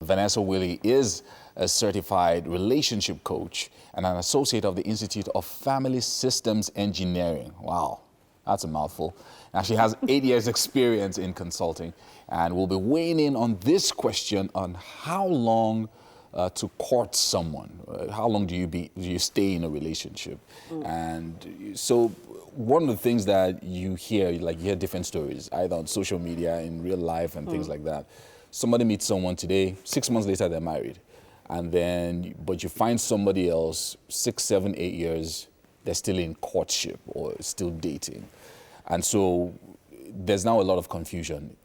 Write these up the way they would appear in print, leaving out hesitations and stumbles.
Vanessa Willie is a certified relationship coach and an associate of the Institute of Family Systems Engineering. Wow, that's a mouthful. Now, she has 8 years experience in consulting, and we'll be weighing in on this question on how long to court someone. How long do you stay in a relationship? And so one of the things that you hear, you hear different stories, either on social media, in real life, and things like that. Somebody meets someone today, 6 months later they're married. And then, but you find somebody else, 6, 7, 8 years, they're still in courtship or still dating. And so there's now a lot of confusion.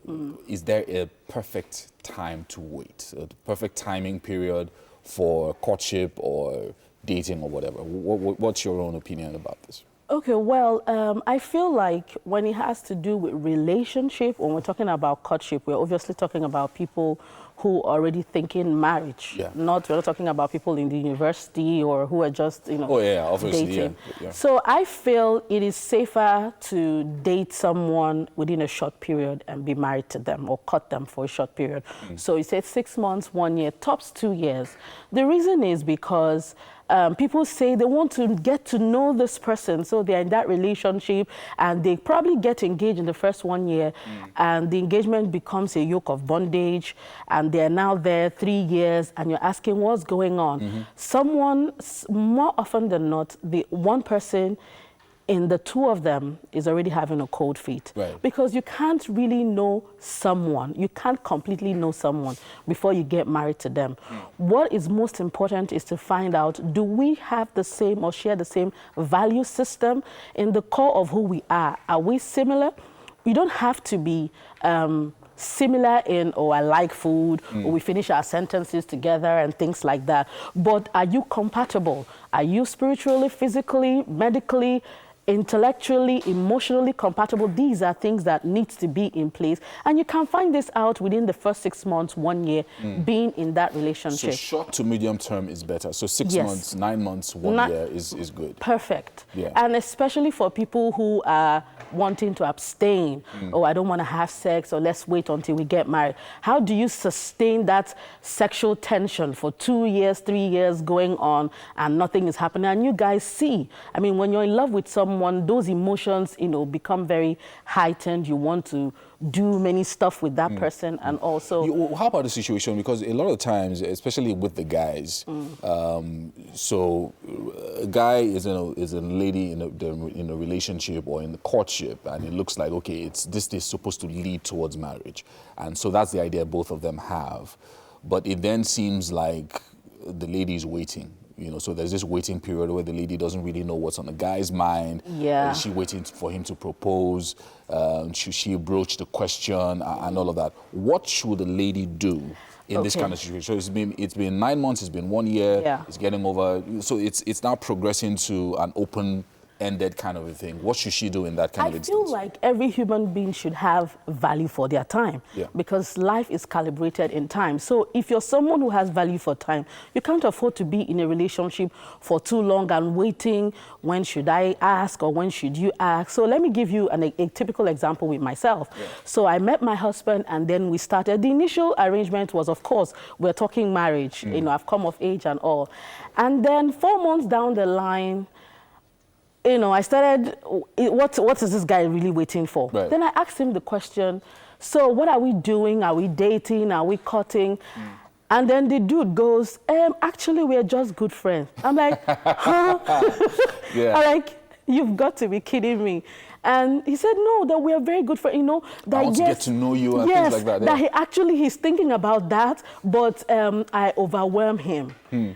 Is there a perfect time to wait? A perfect timing period for courtship or dating or whatever? What's your own opinion about this? Okay, well, I feel like when it has to do with relationship, when we're talking about courtship, we're obviously talking about people who are already thinking marriage. Yeah. We're not talking about people in the university or who are just, obviously, dating. Yeah. So I feel it is safer to date someone within a short period and be married to them or court them for a short period. So you said 6 months, 1 year, tops 2 years. The reason is because people say they want to get to know this person, so they're in that relationship and they probably get engaged in the first 1 year and the engagement becomes a yoke of bondage and they're now there 3 years and you're asking what's going on. Someone, more often than not, the one person in the two of them is already having a cold feet. Right. Because you can't really know someone. You can't completely know someone before you get married to them. What is most important is to find out, do we have the same or share the same value system in the core of who we are? Are we similar? You don't have to be similar in, oh, I like food, or we finish our sentences together and things like that. But are you compatible? Are you spiritually, physically, medically, intellectually, emotionally compatible? These are things that needs to be in place. And you can find this out within the first 6 months, 1 year, being in that relationship. So short to medium term is better. So 6 months, 9 months, 1 year is good. Perfect. Yeah. And especially for people who are wanting to abstain, or I don't want to have sex, or let's wait until we get married. How do you sustain that sexual tension for 2 years, 3 years going on and nothing is happening? And you guys see, I mean, when you're in love with someone, those emotions, become very heightened. You want to do many stuff with that person, and also... How about the situation? Because a lot of times, especially with the guys, so a guy is a lady in a relationship or in the courtship, and it looks like, okay, this is supposed to lead towards marriage. And so that's the idea both of them have. But it then seems like the lady is waiting. So there's this waiting period where the lady doesn't really know what's on the guy's mind. Yeah. Is she waiting for him to propose? Should she broach the question and all of that? What should the lady do in this kind of situation? So it's been 9 months, it's been 1 year, it's getting over. So it's now progressing to an open-ended kind of a thing. What should she do in that kind of instance? I feel like every human being should have value for their time, because life is calibrated in time. So if you're someone who has value for time, you can't afford to be in a relationship for too long and waiting, when should I ask or when should you ask? So let me give you a typical example with myself. So I met my husband and then we started. The initial arrangement was, of course, we're talking marriage. I've come of age and all. And then 4 months down the line, I started, what is this guy really waiting for? Right. Then I asked him the question, so what are we doing? Are we dating? Are we courting? And then the dude goes, actually, we're just good friends. I'm like, huh? I'm like, you've got to be kidding me. And he said, no, that we are very good friends, that I want to get to know you and things like that. Yeah. That he's thinking about that, but I overwhelm him.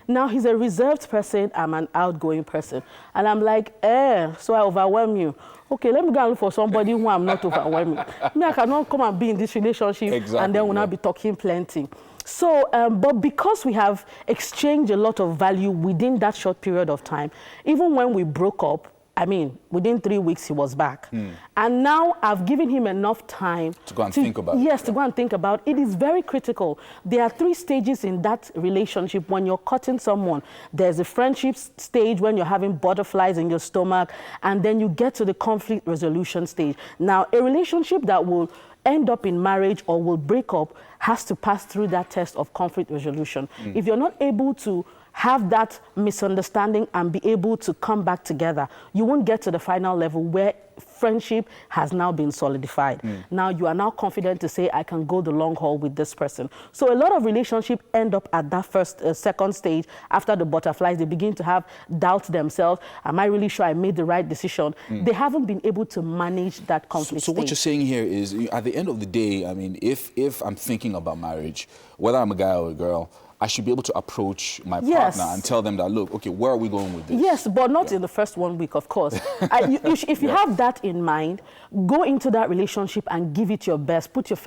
Now he's a reserved person, I'm an outgoing person. And I'm like, so I overwhelm you. Okay, let me go and look for somebody who I'm not overwhelming. I cannot come and be in this relationship and then we'll not be talking plenty. So, but because we have exchanged a lot of value within that short period of time, even when we broke up, I mean, within 3 weeks, he was back. And now I've given him enough time to go and think about it. Yes, to go and think about it. It is very critical. There are 3 stages in that relationship when you're courting someone. There's a friendship stage when you're having butterflies in your stomach, and then you get to the conflict resolution stage. Now, a relationship that will end up in marriage or will break up has to pass through that test of conflict resolution. If you're not able to have that misunderstanding and be able to come back together, you won't get to the final level where friendship has now been solidified. Now you are now confident to say, I can go the long haul with this person. So a lot of relationships end up at that second stage. After the butterflies, they begin to have doubts themselves. Am I really sure I made the right decision? They haven't been able to manage that conflict So what you're saying here is, at the end of the day, I mean, if I'm thinking about marriage, whether I'm a guy or a girl, I should be able to approach my partner and tell them that, look, okay, where are we going with this? Yes, but not in the first 1 week, of course. If you have that in mind, go into that relationship and give it your best. Put your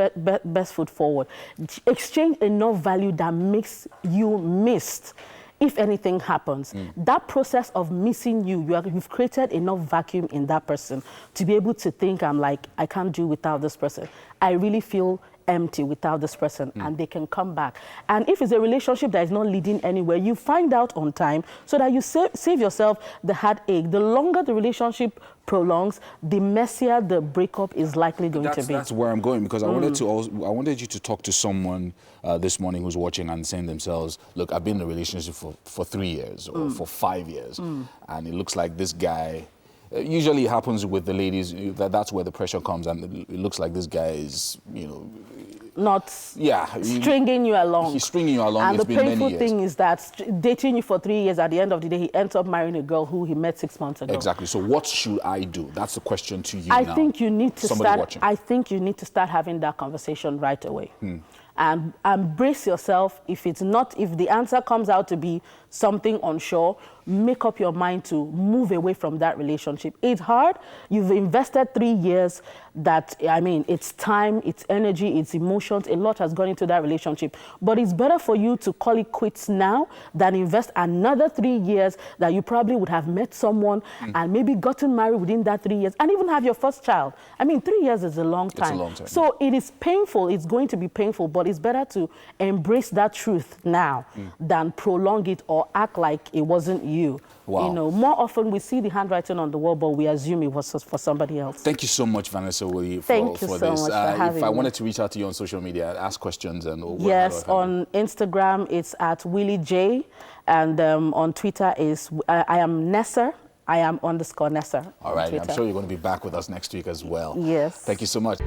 best foot forward. Exchange enough value that makes you missed. If anything happens, that process of missing you've created enough vacuum in that person to be able to think, I can't do without this person. I really feel empty without this person, and they can come back. And if it's a relationship that is not leading anywhere, you find out on time so that you save yourself the heartache. The longer the relationship prolongs, the messier the breakup is likely going to be. That's where I'm going, because I wanted you to talk to someone this morning who's watching and saying themselves, look, I've been in a relationship for 3 years or for 5 years, and it looks like this guy. Usually it happens with the ladies, that's where the pressure comes, and it looks like this guy is, not stringing you along. He's stringing you along. And it's the been painful many years. thing is that dating you for 3 years, at the end of the day, he ends up marrying a girl who he met 6 months ago. Exactly. So what should I do? That's the question to you I now. think you need to Somebody watching. I think you need to start having that conversation right away. And brace yourself. If the answer comes out to be something unsure, make up your mind to move away from that relationship. It's hard. You've invested 3 years. It's time, it's energy, it's emotions. A lot has gone into that relationship. But it's better for you to call it quits now than invest another 3 years that you probably would have met someone and maybe gotten married within that 3 years and even have your first child. 3 years is a long time. It's a long time. So it is painful. It's going to be painful, but it's better to embrace that truth now than prolong it or act like it wasn't you. Wow. More often we see the handwriting on the wall, but we assume it was for somebody else. Thank you so much, Vanessa Willie, for Thank you so this. much for having if I me. wanted to reach out to you on social media, ask questions and yes, on Instagram it's at Willie J, and on Twitter is I am Nesser. I am _Nesser. All right, I'm sure you're going to be back with us next week as well. Yes. Thank you so much.